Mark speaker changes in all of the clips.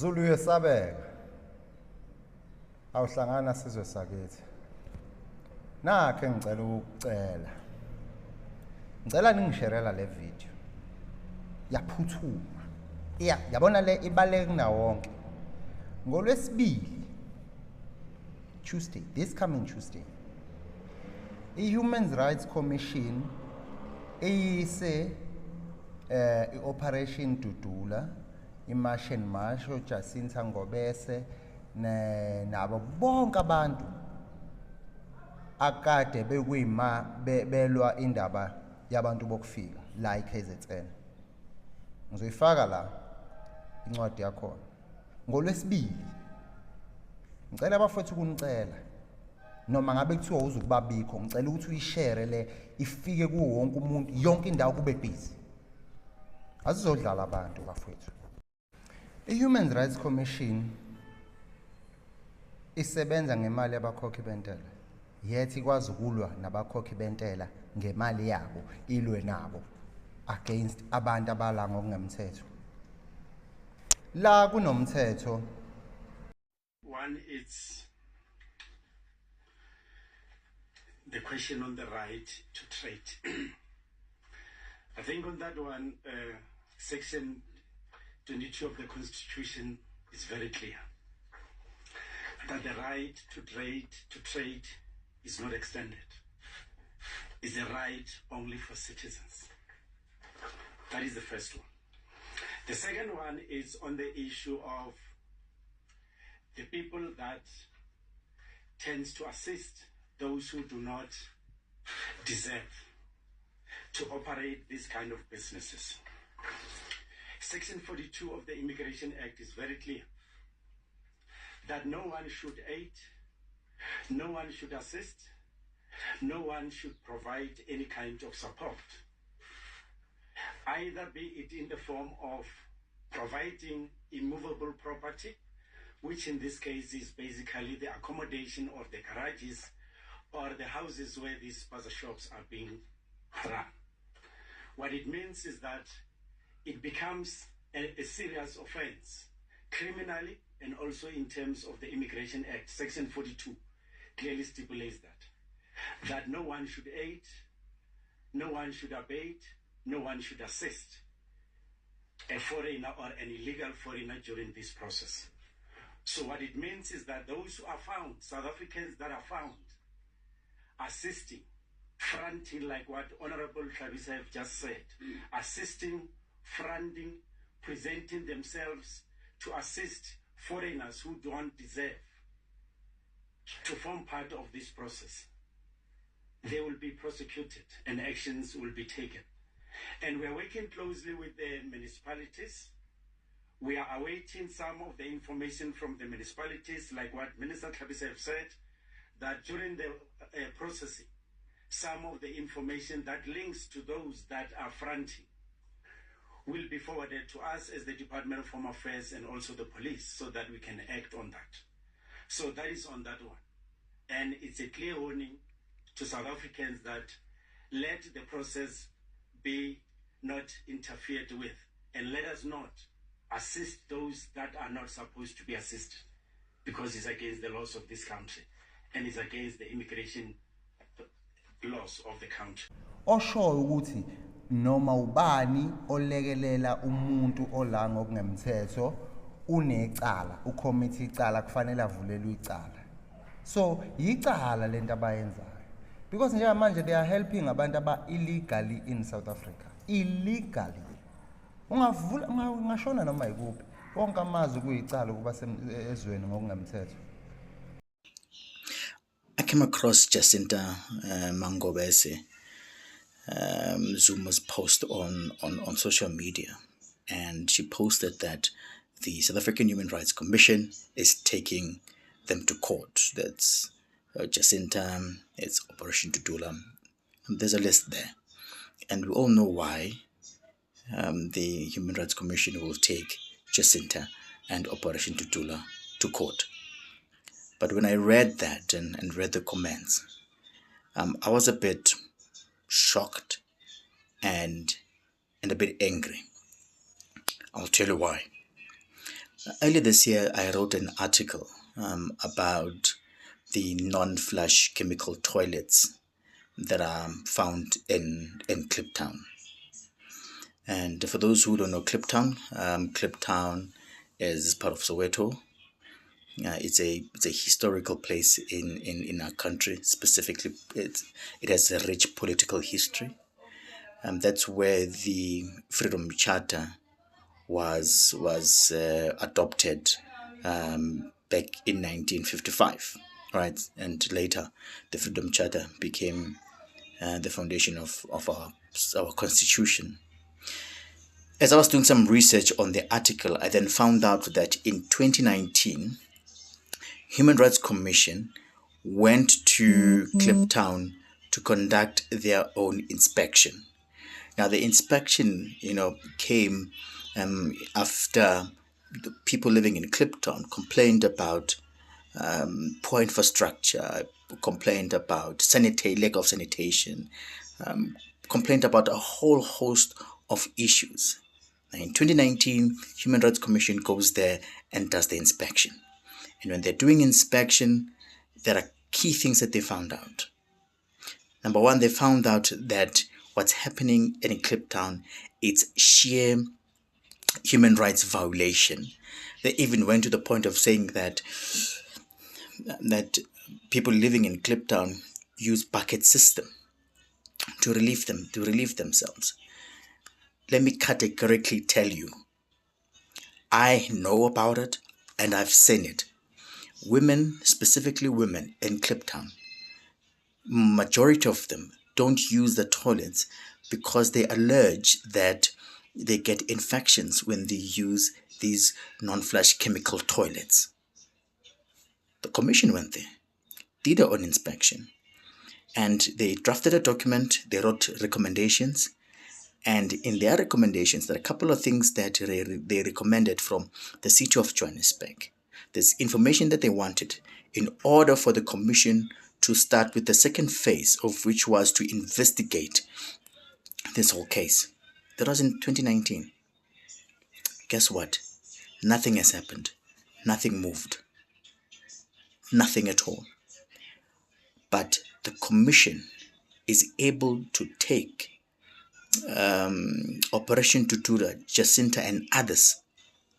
Speaker 1: Zulu yesabeka awuhlangana sizwe sakithi nakhe ngicela ukucela ningisherela le video yaphuthuma yabona le ibaleke kunawo wonke ngolwesibili Tuesday, this coming Tuesday, i-Human Rights Commission iyise i-Operation Dudula, i-March and March, Jacinta Ngobese nabo bonke abantu akade bekuyima belwa indaba yabantu bokufika la eKZN. Ngizoyifaka la incwadi yakho ngolwesibili. Ngicela abafowethu ukunicela noma ngabe kuthiwa uzukubabikho ngicela ukuthi uyishare le ifike kuwo wonke umuntu yonke indawo kube busy. Asizodlala abantu bafowethu. I-Human Rights Commission isebenza ngemali yabakhokhi bentela. Yethi ikwazi ukulwa nabakhokhi bentela ngemali yabo ilwe nabo against abantu abala ngokungemthetho. La kunomthetho.
Speaker 2: One, it's the question on the right to trade. I think on that one, Section 22 of the Constitution is very clear that the right to trade is not extended. It's a right only for citizens. That is the first one. The second one is on the issue of the people that tends to assist those who do not deserve to operate these kind of businesses. Section 42 of the Immigration Act is very clear that no one should aid, no one should assist, no one should provide any kind of support, either be it in the form of providing immovable property, which in this case is basically the accommodation of the garages or the houses where these spaza shops are being run. What it means is that it becomes a serious offense, criminally and also in terms of the Immigration Act. Section 42 clearly stipulates that no one should aid, no one should abet, no one should assist a foreigner or an illegal foreigner during this process. So what it means is that those who are found, South Africans that are found, assisting, fronting, like what Honorable Tlhabisa have just said, assisting, fronting, presenting themselves to assist foreigners who don't deserve to form part of this process, they will be prosecuted and actions will be taken. And we're working closely with the municipalities. We are awaiting some of the information from the municipalities, like what Minister Tlhabisa have said, that during the processing, some of the information that links to those that are fronting will be forwarded to us as the Department of Home Affairs and also the police so that we can act on that. So that is on that one. And it's a clear warning to South Africans that let the process be not interfered with, and let us not assist those that are not supposed to be assisted, because it's against the laws of this country and it's against the immigration laws of the country.
Speaker 1: Osho ukuthi noma ubani olekelela umuntu ola ngokungemthetho unecala, ucommittee icala kufanele avulelwe icala. So yicala lento abayenzayo, because njengamanje they are helping abantu aba illegally in South Africa. Illegally. Ungavula ngashona noma yikuphi wonke amazwi kuyicala ukuba ezweni ngokungemthetho.
Speaker 3: I came across Jacinta Ngobese Zuma's post on social media, and she posted that the South African Human Rights Commission is taking them to court. That's Jacinta, it's Operation Dudula. There's a list there, and we all know why the Human Rights Commission will take Jacinta and Operation Dudula to court. But when I read that and read the comments, I was a bit shocked and a bit angry. I'll tell you why. Earlier this year, I wrote an article about the non-flush chemical toilets that are found in Kliptown. And for those who don't know Kliptown, Kliptown is part of Soweto. It's a historical place in our country. Specifically, it has a rich political history. That's where the Freedom Charter was adopted back in 1955, right? And later, the Freedom Charter became the foundation of our constitution. As I was doing some research on the article, I then found out that in 2019, Human Rights Commission went to Kliptown to conduct their own inspection. Now, the inspection, came after the people living in Kliptown complained about poor infrastructure, complained about lack of sanitation, complained about a whole host of issues. Now, in 2019, Human Rights Commission goes there and does the inspection. And when they're doing inspection, there are key things that they found out. Number one, they found out that what's happening in Kliptown, it's sheer human rights violation. They even went to the point of saying that people living in Kliptown use bucket system to relieve themselves. Let me categorically tell you, I know about it and I've seen it. Women, specifically women in Kliptown, majority of them don't use the toilets because they allege that they get infections when they use these non-flush chemical toilets. The commission went there, did their own inspection, and they drafted a document. They wrote recommendations, and in their recommendations, there are a couple of things that they recommended from the city of Johannesburg. There's information that they wanted in order for the commission to start with the second phase, of which was to investigate this whole case. That was in 2019. Guess what? Nothing has happened. Nothing moved. Nothing at all. But the commission is able to take Operation Dudula, Jacinta and others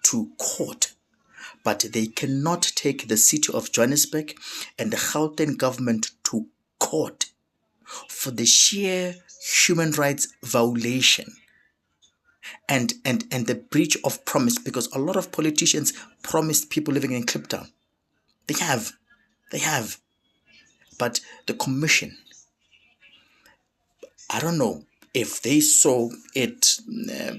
Speaker 3: to court, but they cannot take the city of Johannesburg and the Gauteng government to court for the sheer human rights violation and the breach of promise, because a lot of politicians promised people living in Kliptown. They have. But the commission, I don't know if they saw it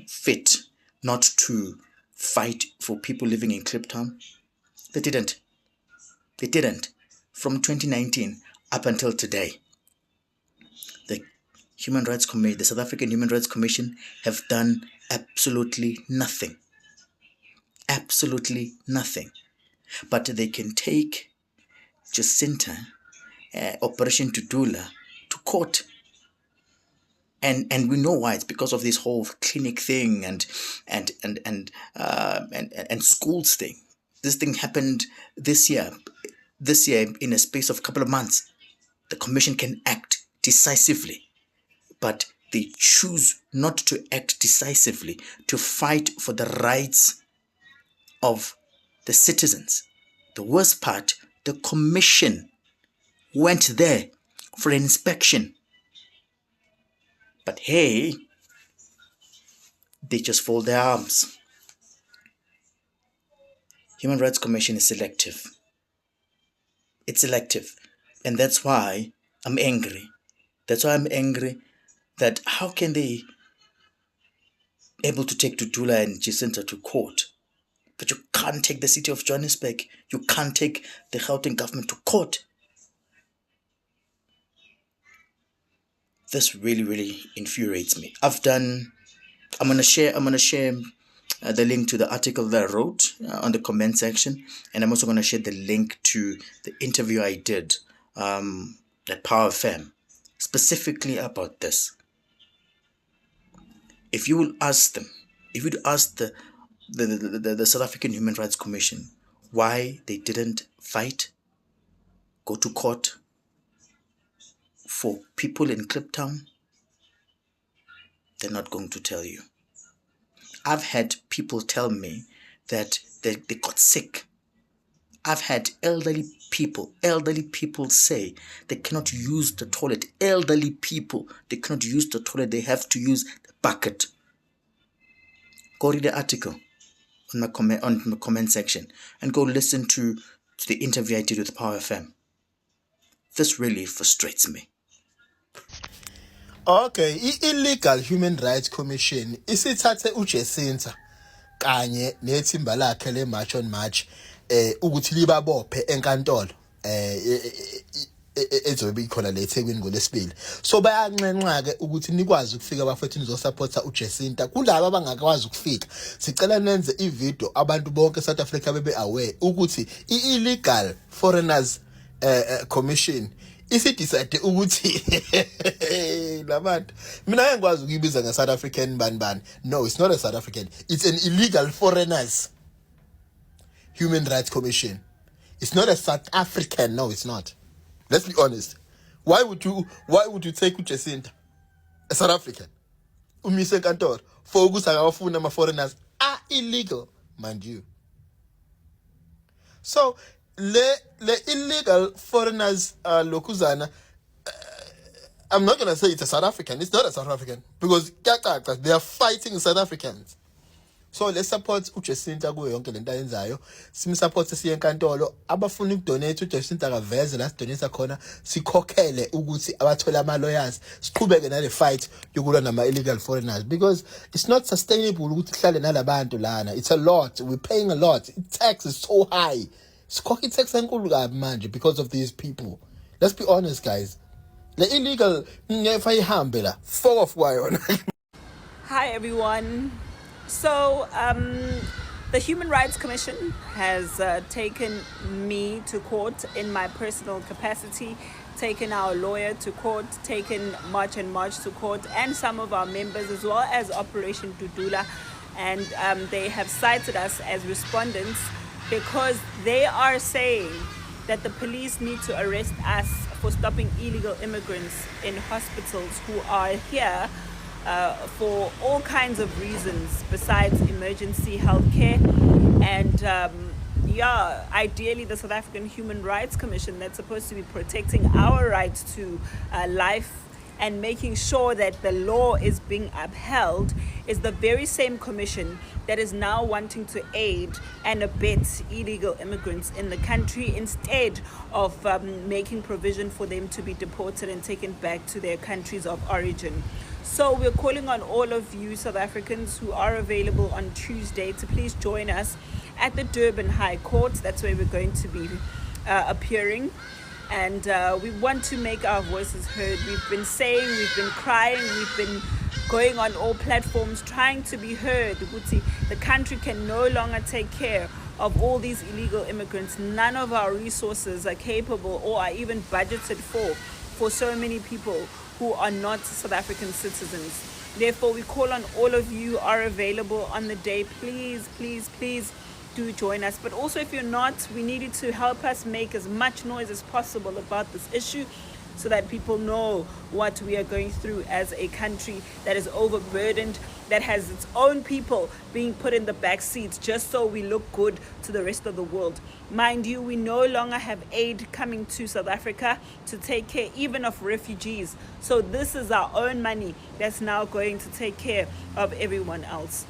Speaker 3: fit not to fight for people living in Kliptown. They didn't. From 2019 up until today, the South African Human Rights Commission have done absolutely nothing. Absolutely nothing. But they can take Jacinta, Operation Dudula, to court. And we know why. It's because of this whole clinic thing and schools thing. This thing happened this year in a space of a couple of months. The commission can act decisively, but they choose not to act decisively to fight for the rights of the citizens. The worst part, the commission went there for an inspection. But hey, they just fold their arms. Human Rights Commission is selective. It's selective. And that's why I'm angry. That how can they able to take Dudula and Jacinta to court, but you can't take the city of Johannesburg, you can't take the Gauteng government to court. This really, really infuriates me. I'm gonna share the link to the article that I wrote on the comment section, and I'm also gonna share the link to the interview I did at Power FM specifically about this. If you would ask the the South African Human Rights Commission why they didn't fight, go to court for people in Kliptown, they're not going to tell you. I've had people tell me that they got sick. I've had elderly people say they cannot use the toilet. Elderly people, they cannot use the toilet. They have to use the bucket. Go read the article on the comment section and go listen to the interview I did with Power FM. This really frustrates me.
Speaker 4: Okay, illegal Human Rights Commission isithathe uJacinta kanye nethimba lakhe le March on March ukuthi libabophe enkantolo ezobe ikhona le eThekwini ngoLwesibili. So bayanxenxa ke ukuthi nikwazi ukufika abafethu nizosupporta uJacinta kulabo abangakwazi ukufika. Sicela nenze ivideo abantu bonke South Africa bebe aware ukuthi illegal foreigners commission isidecide ukuthi labantu mina engikwazi ukuyibiza nge-South African bani. No, it's not a South African, it's an illegal foreigners Human Rights Commission. It's not a South African, no it's not. Let's be honest. Why would you take uJacinta, a South African, umise enkantolo for ukuthi akawafuna ama foreigners are illegal, mind you. So le illegal foreigners lokuzana, I'm not gonna say it's a South African. It's not a South African because they are fighting South Africans. So let's support uJacinta kuyo yonke lento ayenzayo. Simsupport siye enkantolo. Abafuna ukudonate uJacinta akaveze la sidonate khona sikhokhele ukuthi abathola ama lawyers. Siqhubeke nale fight yokulwa nama illegal foreigners because it's not sustainable ukuthi sihlale nalabantu lana. It's a lot. We're paying a lot. Tax is so high. Sikhokha tax enkulu kabi manje because of these people. Let's be honest guys. The illegal ngefayihambe la. Fuck off why.
Speaker 5: Hi everyone. So the Human Rights Commission has taken me to court in my personal capacity, taken our lawyer to court, taken March and March to court, and some of our members as well as Operation Dudula, and they have cited us as respondents because they are saying that the police need to arrest us for stopping illegal immigrants in hospitals who are here for all kinds of reasons besides emergency health care. And ideally the South African Human Rights Commission that's supposed to be protecting our rights to life and making sure that the law is being upheld is the very same commission that is now wanting to aid and abet illegal immigrants in the country instead of making provision for them to be deported and taken back to their countries of origin. So we're calling on all of you South Africans who are available on Tuesday to please join us at the Durban High Court. That's where we're going to be appearing. And we want to make our voices heard. We've been saying, we've been crying, we've been going on all platforms trying to be heard. The country can no longer take care of all these illegal immigrants. None of our resources are capable or are even budgeted for so many people who are not South African citizens. Therefore, we call on all of you who are available on the day. Please, please, please do join us. But also, if you're not, we need you to help us make as much noise as possible about this issue so that people know what we are going through as a country that is overburdened, that has its own people being put in the back seats just so we look good to the rest of the world. Mind you, we no longer have aid coming to South Africa to take care even of refugees. So this is our own money that's now going to take care of everyone else.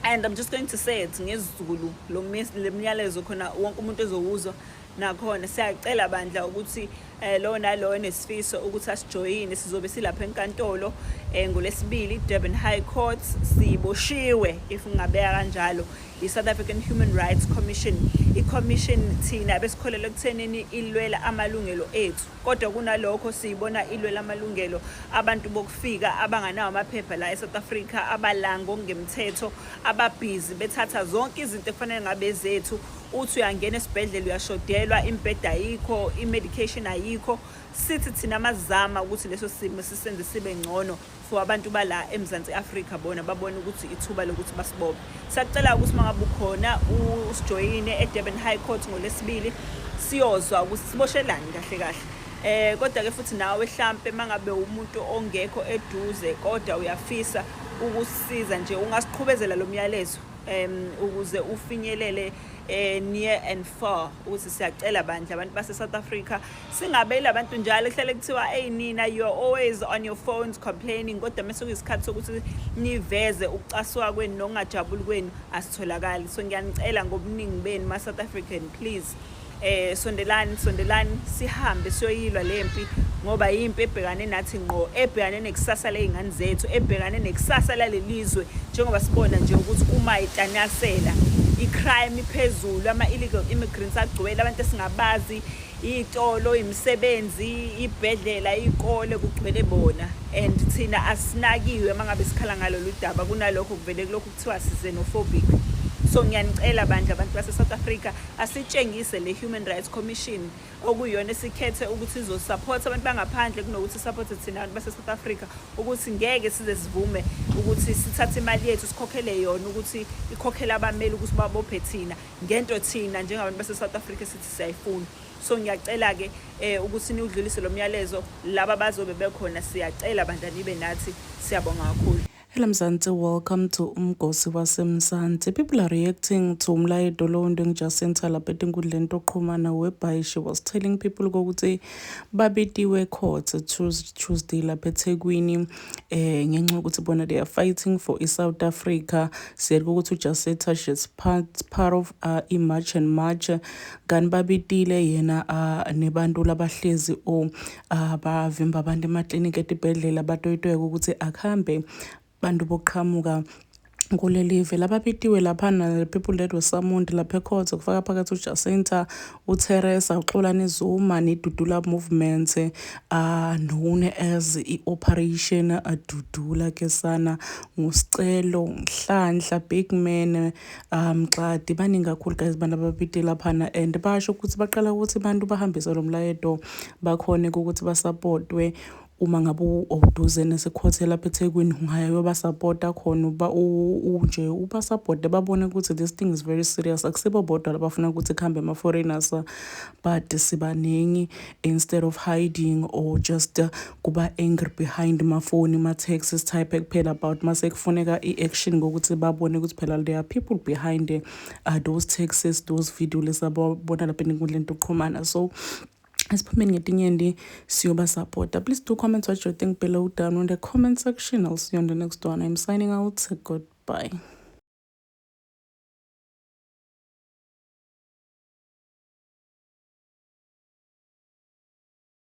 Speaker 5: And I'm just going to say it ngesiZulu lo myalezo khona wonke umuntu ezowuzwa nakhona siyacela bandla ukuthi lo nalo enesifiso ukuthi asijoyine sizobe silapha enkantolo ngoLwesibili Durban High Court siboshiwe if ngabeka kanjalo i-South African Human Rights Commission. I-commission thina besikholelwa ekuthenini ilwela amalungelo ethu, kodwa kunalokho siyibona ilwela amalungelo abantu bokufika abanganawo amaphepha la eSouth Africa, abalango ngemthetho, ababhizi bethatha zonke izinto efanele ngabe zethu. Uthi uyangena esibhedlela uyashodelwa, impeda ayikho, i-medication ayikho. ayikho sithi thina mazama ukuthi leso simo sisenze sibe ngcono for abantu bala eMzansi Afrika bona babone ukuthi ithuba lokuthi basibophe. Siyacela ukuthi mangabe ukhona usijoyine eDurban High Court ngolesibili siyozwa ukuthi siboshelani kahle kahle. Kodwa ke futhi nawe mhlambe mangabe umuntu ongekho eduze kodwa uyafisa ukusisiza nje ungasiqhubezela lo myalezo ukuze ufinyelele near and far ukuthi siyacela bandla abantu base South Africa singabeli abantu njalo ehlele kuthiwa hey nina you are always on your phones complaining kodwa mase kuyisikhathi sokuthi niveze ukucaswa kwenu nokungajabuli kwenu asitholakali. So ngiyanicela ngobuningi benu ma South African please sondelani sihambe siyoyilwa lempi ngoba yimpi ebhekane nathi ngqo ebhekane nekusasa lezingane zethu ebhekane nekusasa lalelizwe njengoba sibona nje ukuthi uma itanasela icrime iphezulu ama illegal immigrants agcwele abantu esingabazi itolo imisebenzi ibhedlela ikole kugcwele bona and thina asinakiwe mangabe sikhala ngalo ludaba kunalokho kuvele kulokho kuthiwa xenophobic. So ngiyanicela bandla abantu base South Africa asitshengise le Human Rights Commission okuyona esikhethe ukuthi izosupport abantu bangaphandle kunokuthi support thina abantu base South Africa ukuthi ngeke size sivume ukuthi sithathe imali yethu sikhokhele yona ukuthi ikhokhela abameli ukuthi babophe thina ngento thina njengabantu base South Africa sithi siyayifuna. So ngiyacela ke ukuthi niudlulise lo myalezo laba bazobe bekhona siyacela bandla nibe nathi siyabonga kakhulu.
Speaker 6: Hello Mzansi, welcome to Umgosi waseMzansi. People are reacting to umlayedo lo Jacinta lapha enkundleni yokuxhumana whereby she was telling people ukuthi babetiwe court Tuesday lapha eThekwini ngenxa ukuthi bona they are fighting for South Africa. Said ukuthi uJacinta she's part of march and march kan babetile yena nebantu labahlezi bavimba abantu emaklinika etibhedlela batoyitoya ukuthi akhambe bantu boqhamuka kulelive labapitiwe lapha na people that were summoned lapha ecourt kufaka phakathi uJacinta uTeresa uXolani Zuma neDudula movement known as i-operation Dudula ke sana ngusicelo Nhlanhla big man Mxadi baningi kakhulu guys bantu abapiti lapha na and basho ukuthi baqala ukuthi abantu bahambise lo mlayedo bakhone ukuthi basupportwe uma ngabe uduze nesikhothi lapha eThekwini ungayo basupporta khona nje ubasupport babone ukuthi this thing is very serious akusibo bodwa labafuna ukuthi khambe ama foreigners but sibaningi instead of hiding or just kuba angry behind my phone ma texts type kuphela about mase kufuneka iaction ngokuthi babone ukuthi phela there are people behind those texts those videos lesabona lapha enkundleni yokuxhumana. So asiphumeni ngetinyendi siyoba supporta. Please do comment what you think below down in the comment section. I'll see you on the next one. I'm signing out. Goodbye.